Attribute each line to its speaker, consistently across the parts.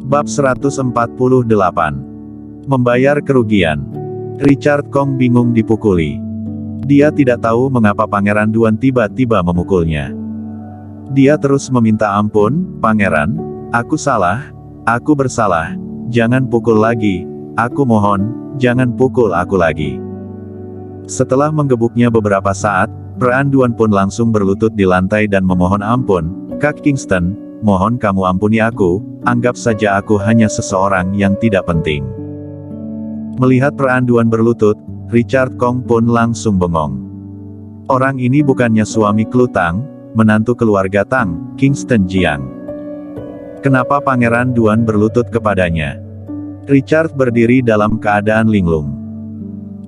Speaker 1: Bab 148. Membayar kerugian. Richard Kong bingung dipukuli. Dia tidak tahu mengapa Pangeran Duan tiba-tiba memukulnya. Dia terus meminta ampun, "Pangeran, aku salah, aku bersalah, jangan pukul lagi, aku mohon, jangan pukul aku lagi." Setelah menggebuknya beberapa saat, Peran Duan pun langsung berlutut di lantai dan memohon ampun, "Kak Kingston, mohon kamu ampuni aku, anggap saja aku hanya seseorang yang tidak penting." Melihat Peran Duan berlutut, Richard Kong pun langsung bengong. Orang ini bukannya suami Klu Tang, menantu keluarga Tang, Kingston Jiang. Kenapa Pangeran Duan berlutut kepadanya? Richard berdiri dalam keadaan linglung.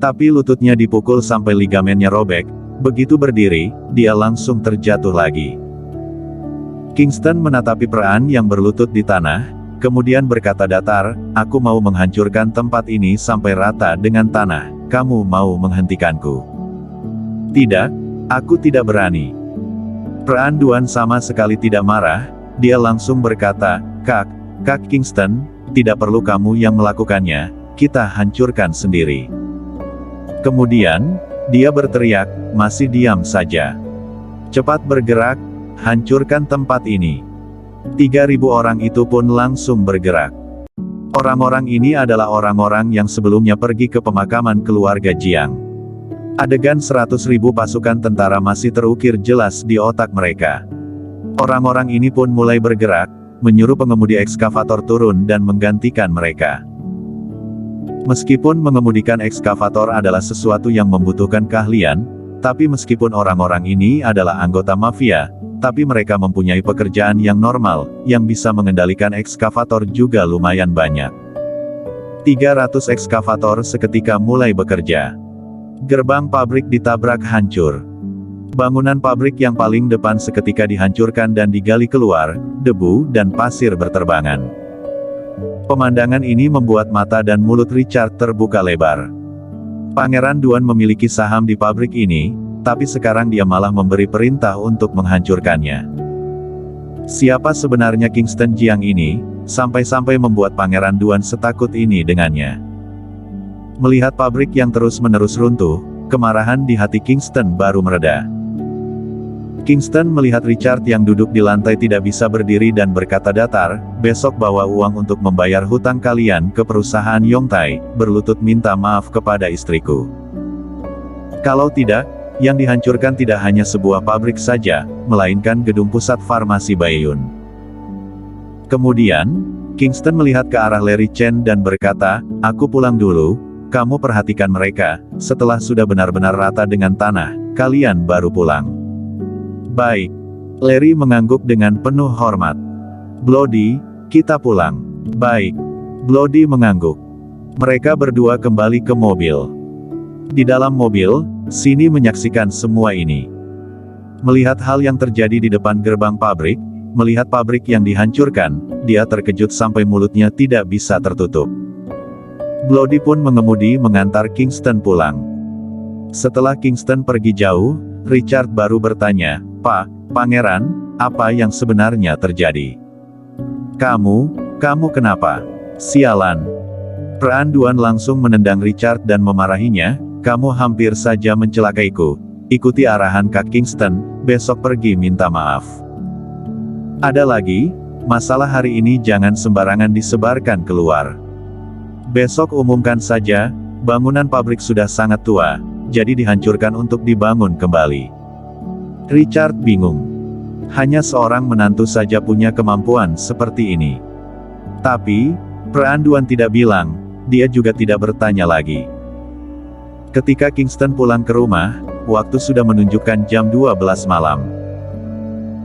Speaker 1: Tapi lututnya dipukul sampai ligamennya robek. Begitu berdiri, dia langsung terjatuh lagi. Kingston menatapi Peran yang berlutut di tanah, kemudian berkata datar, "Aku mau menghancurkan tempat ini sampai rata dengan tanah. Kamu mau menghentikanku?" "Tidak, aku tidak berani." Peran Duan sama sekali tidak marah, dia langsung berkata, Kak Kingston, tidak perlu kamu yang melakukannya, kita hancurkan sendiri." Kemudian, dia berteriak, "Masih diam saja. Cepat bergerak, hancurkan tempat ini." 3.000 orang itu pun langsung bergerak. Orang-orang ini adalah orang-orang yang sebelumnya pergi ke pemakaman keluarga Jiang. Adegan 100.000 pasukan tentara masih terukir jelas di otak mereka. Orang-orang ini pun mulai bergerak, menyuruh pengemudi ekskavator turun dan menggantikan mereka. Meskipun mengemudikan ekskavator adalah sesuatu yang membutuhkan keahlian, tapi meskipun orang-orang ini adalah anggota mafia, tapi mereka mempunyai pekerjaan yang normal, yang bisa mengendalikan ekskavator juga lumayan banyak. 300 ekskavator seketika mulai bekerja. Gerbang pabrik ditabrak hancur. Bangunan pabrik yang paling depan seketika dihancurkan dan digali keluar, debu dan pasir berterbangan. Pemandangan ini membuat mata dan mulut Richard terbuka lebar. Pangeran Duan memiliki saham di pabrik ini, tapi sekarang dia malah memberi perintah untuk menghancurkannya. Siapa sebenarnya Kingston Jiang ini, sampai-sampai membuat Pangeran Duan setakut ini dengannya? Melihat pabrik yang terus-menerus runtuh, kemarahan di hati Kingston baru mereda. Kingston melihat Richard yang duduk di lantai tidak bisa berdiri dan berkata datar, "Besok bawa uang untuk membayar hutang kalian ke perusahaan Yongtai, berlutut minta maaf kepada istriku. Kalau tidak, yang dihancurkan tidak hanya sebuah pabrik saja, melainkan gedung pusat farmasi Baiyun." Kemudian, Kingston melihat ke arah Larry Chen dan berkata, "Aku pulang dulu, kamu perhatikan mereka, setelah sudah benar-benar rata dengan tanah, kalian baru pulang." "Baik." Larry mengangguk dengan penuh hormat. "Bloody, kita pulang." "Baik." Bloody mengangguk. Mereka berdua kembali ke mobil. Di dalam mobil, Sini menyaksikan semua ini. Melihat hal yang terjadi di depan gerbang pabrik, melihat pabrik yang dihancurkan, dia terkejut sampai mulutnya tidak bisa tertutup. Bloody pun mengemudi mengantar Kingston pulang. Setelah Kingston pergi jauh, Richard baru bertanya, Pangeran, apa yang sebenarnya terjadi? Kamu kenapa? Sialan." Peran Duan langsung menendang Richard dan memarahinya, "Kamu hampir saja mencelakaiku. Ikuti arahan Kak Kingston, besok pergi minta maaf. Ada lagi, masalah hari ini jangan sembarangan disebarkan keluar. Besok umumkan saja, bangunan pabrik sudah sangat tua, jadi dihancurkan untuk dibangun kembali." Richard bingung. Hanya seorang menantu saja punya kemampuan seperti ini. Tapi, Peran Duan tidak bilang, dia juga tidak bertanya lagi. Ketika Kingston pulang ke rumah, waktu sudah menunjukkan jam 12 malam.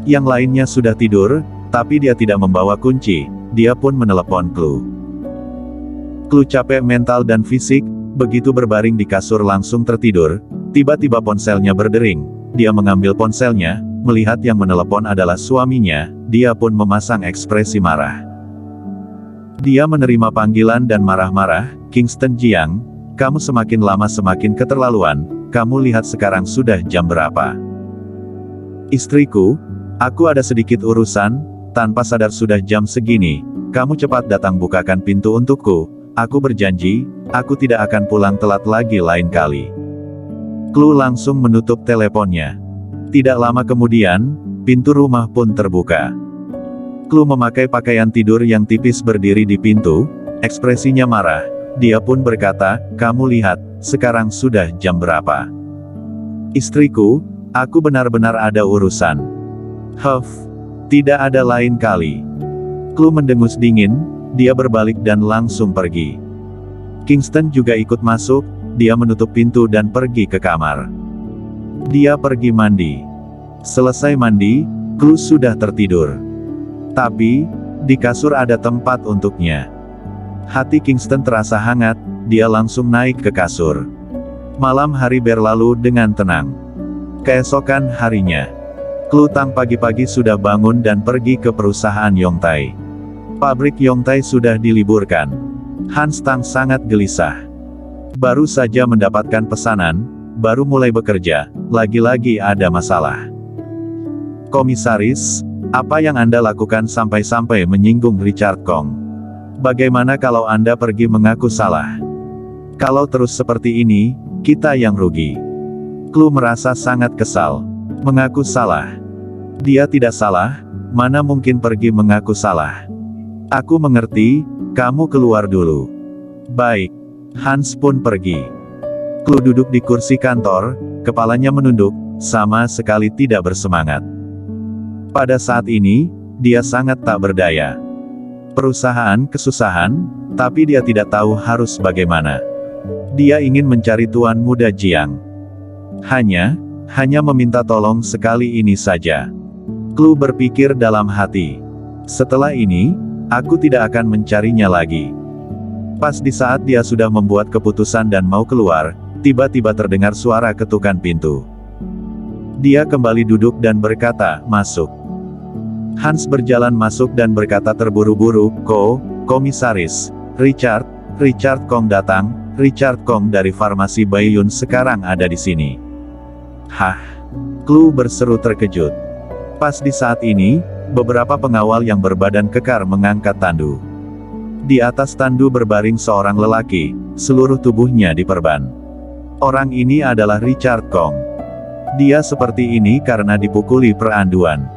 Speaker 1: Yang lainnya sudah tidur, tapi dia tidak membawa kunci, dia pun menelepon Klu. Klu capek mental dan fisik, begitu berbaring di kasur langsung tertidur, tiba-tiba ponselnya berdering, dia mengambil ponselnya, melihat yang menelepon adalah suaminya, dia pun memasang ekspresi marah. Dia menerima panggilan dan marah-marah, "Kingston Jiang, kamu semakin lama semakin keterlaluan, kamu lihat sekarang sudah jam berapa?" "Istriku, aku ada sedikit urusan," tanpa sadar sudah jam segini, kamu cepat datang bukakan pintu untukku, aku berjanji, aku tidak akan pulang telat lagi lain kali. Clue langsung menutup teleponnya. Tidak lama kemudian, pintu rumah pun terbuka. Clue memakai pakaian tidur yang tipis berdiri di pintu, ekspresinya marah. Dia pun berkata, kamu lihat, sekarang sudah jam berapa? Istriku, aku benar-benar ada urusan. Huff, tidak ada lain kali. Clue mendengus dingin, dia berbalik dan langsung pergi. Kingston juga ikut masuk, dia menutup pintu dan pergi ke kamar. Dia pergi mandi. Selesai mandi, Clue sudah tertidur. Tapi, di kasur ada tempat untuknya. Hati Kingston terasa hangat, dia langsung naik ke kasur. Malam hari berlalu dengan tenang. Keesokan harinya, Clue Tang pagi-pagi sudah bangun dan pergi ke perusahaan Yongtai. Pabrik Yongtai sudah diliburkan. Hans Tang sangat gelisah. Baru saja mendapatkan pesanan, baru mulai bekerja, lagi-lagi ada masalah. Komisaris, apa yang Anda lakukan sampai-sampai menyinggung Richard Kong? Bagaimana kalau Anda pergi mengaku salah? Kalau terus seperti ini, kita yang rugi. Clue merasa sangat kesal. Mengaku salah. Dia tidak salah, mana mungkin pergi mengaku salah. Aku mengerti, kamu keluar dulu. Baik. Hans pun pergi. Clue duduk di kursi kantor, kepalanya menunduk, sama sekali tidak bersemangat. Pada saat ini, dia sangat tak berdaya. Perusahaan kesusahan, tapi dia tidak tahu harus bagaimana. Dia ingin mencari tuan muda Jiang. Hanya meminta tolong sekali ini saja. Clue berpikir dalam hati. Setelah ini, aku tidak akan mencarinya lagi. Pas di saat dia sudah membuat keputusan dan mau keluar, tiba-tiba terdengar suara ketukan pintu. Dia kembali duduk dan berkata, masuk. Hans berjalan masuk dan berkata terburu-buru, Komisaris, Richard Kong datang, Richard Kong dari farmasi Baiyun sekarang ada di sini. Hah? Clue berseru terkejut. Pas di saat ini, beberapa pengawal yang berbadan kekar mengangkat tandu. Di atas tandu berbaring seorang lelaki, seluruh tubuhnya diperban. Orang ini adalah Richard Kong. Dia seperti ini karena dipukuli peranduan.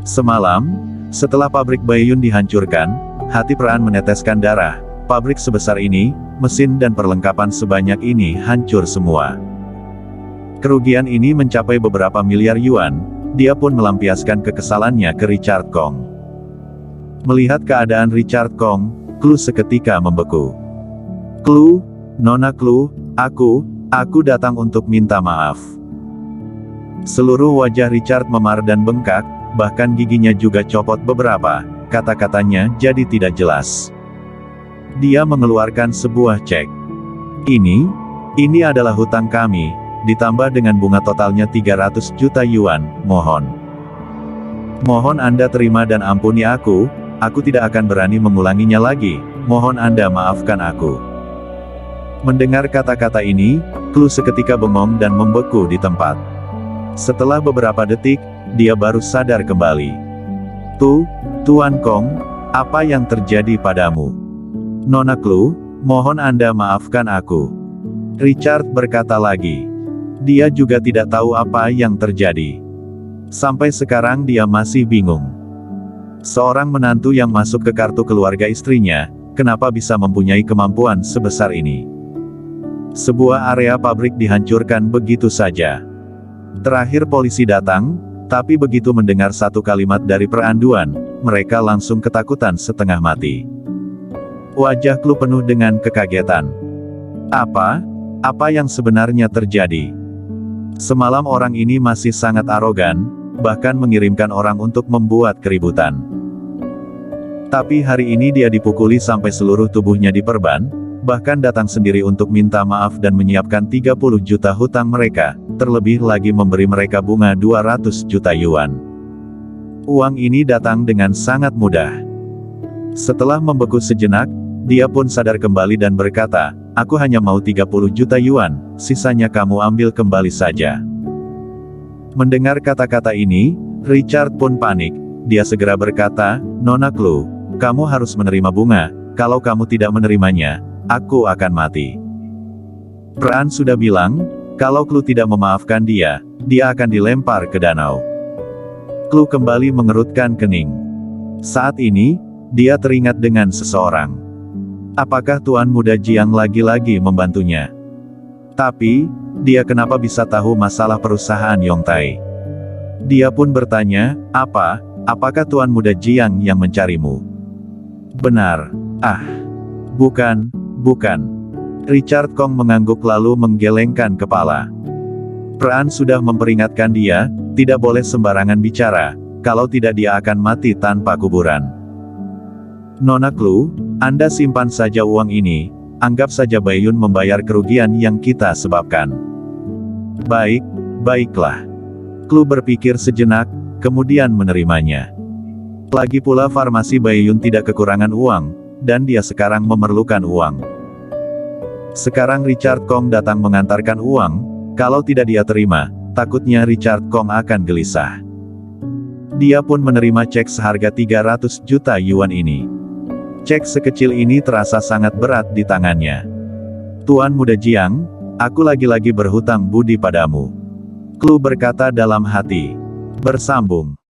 Speaker 1: Semalam, setelah pabrik Baiyun dihancurkan, hati Peran meneteskan darah. Pabrik sebesar ini, mesin dan perlengkapan sebanyak ini hancur semua. Kerugian ini mencapai beberapa miliar yuan, dia pun melampiaskan kekesalannya ke Richard Kong. Melihat keadaan Richard Kong, Clue seketika membeku. Clue, Nona Clue, aku datang untuk minta maaf. Seluruh wajah Richard memar dan bengkak, bahkan giginya juga copot beberapa, kata-katanya jadi tidak jelas. Dia mengeluarkan sebuah cek. Ini adalah hutang kami, ditambah dengan bunga totalnya 300 juta yuan, mohon Anda terima dan ampuni aku tidak akan berani mengulanginya lagi, mohon Anda maafkan aku. Mendengar kata-kata ini, Clue seketika bengong dan membeku di tempat. Setelah beberapa detik, dia baru sadar kembali. Tuan Kong, apa yang terjadi padamu? Nona Clue, mohon Anda maafkan aku. Richard berkata lagi. Dia juga tidak tahu apa yang terjadi. Sampai sekarang dia masih bingung. Seorang menantu yang masuk ke kartu keluarga istrinya, kenapa bisa mempunyai kemampuan sebesar ini? Sebuah area pabrik dihancurkan begitu saja. Terakhir polisi datang, tapi begitu mendengar satu kalimat dari peranduan, mereka langsung ketakutan setengah mati. Wajah Clue penuh dengan kekagetan. Apa yang sebenarnya terjadi? Semalam orang ini masih sangat arogan, bahkan mengirimkan orang untuk membuat keributan. Tapi hari ini dia dipukuli sampai seluruh tubuhnya diperban, bahkan datang sendiri untuk minta maaf dan menyiapkan 30 juta hutang mereka, terlebih lagi memberi mereka bunga 200 juta yuan. Uang ini datang dengan sangat mudah. Setelah membeku sejenak, dia pun sadar kembali dan berkata, aku hanya mau 30 juta yuan, sisanya kamu ambil kembali saja. Mendengar kata-kata ini, Richard pun panik. Dia segera berkata, Nona Clue, Kamu harus menerima bunga, kalau kamu tidak menerimanya, aku akan mati. Pran sudah bilang, kalau Klu tidak memaafkan dia akan dilempar ke danau. Klu kembali mengerutkan kening. Saat ini, dia teringat dengan seseorang. Apakah Tuan Muda Jiang lagi-lagi membantunya? Tapi, dia kenapa bisa tahu masalah perusahaan Yongtai? Dia pun bertanya, apakah Tuan Muda Jiang yang mencarimu? Benar. Bukan. Richard Kong mengangguk lalu menggelengkan kepala. Pran sudah memperingatkan dia, tidak boleh sembarangan bicara, kalau tidak dia akan mati tanpa kuburan. Nona Klu, Anda simpan saja uang ini, anggap saja Baiyun membayar kerugian yang kita sebabkan. Baiklah. Klu berpikir sejenak, kemudian menerimanya. Lagi pula farmasi Baiyun tidak kekurangan uang, dan dia sekarang memerlukan uang. Sekarang Richard Kong datang mengantarkan uang, kalau tidak dia terima, takutnya Richard Kong akan gelisah. Dia pun menerima cek seharga 300 juta yuan ini. Cek sekecil ini terasa sangat berat di tangannya. Tuan Muda Jiang, aku lagi-lagi berhutang budi padamu. Klu berkata dalam hati. Bersambung.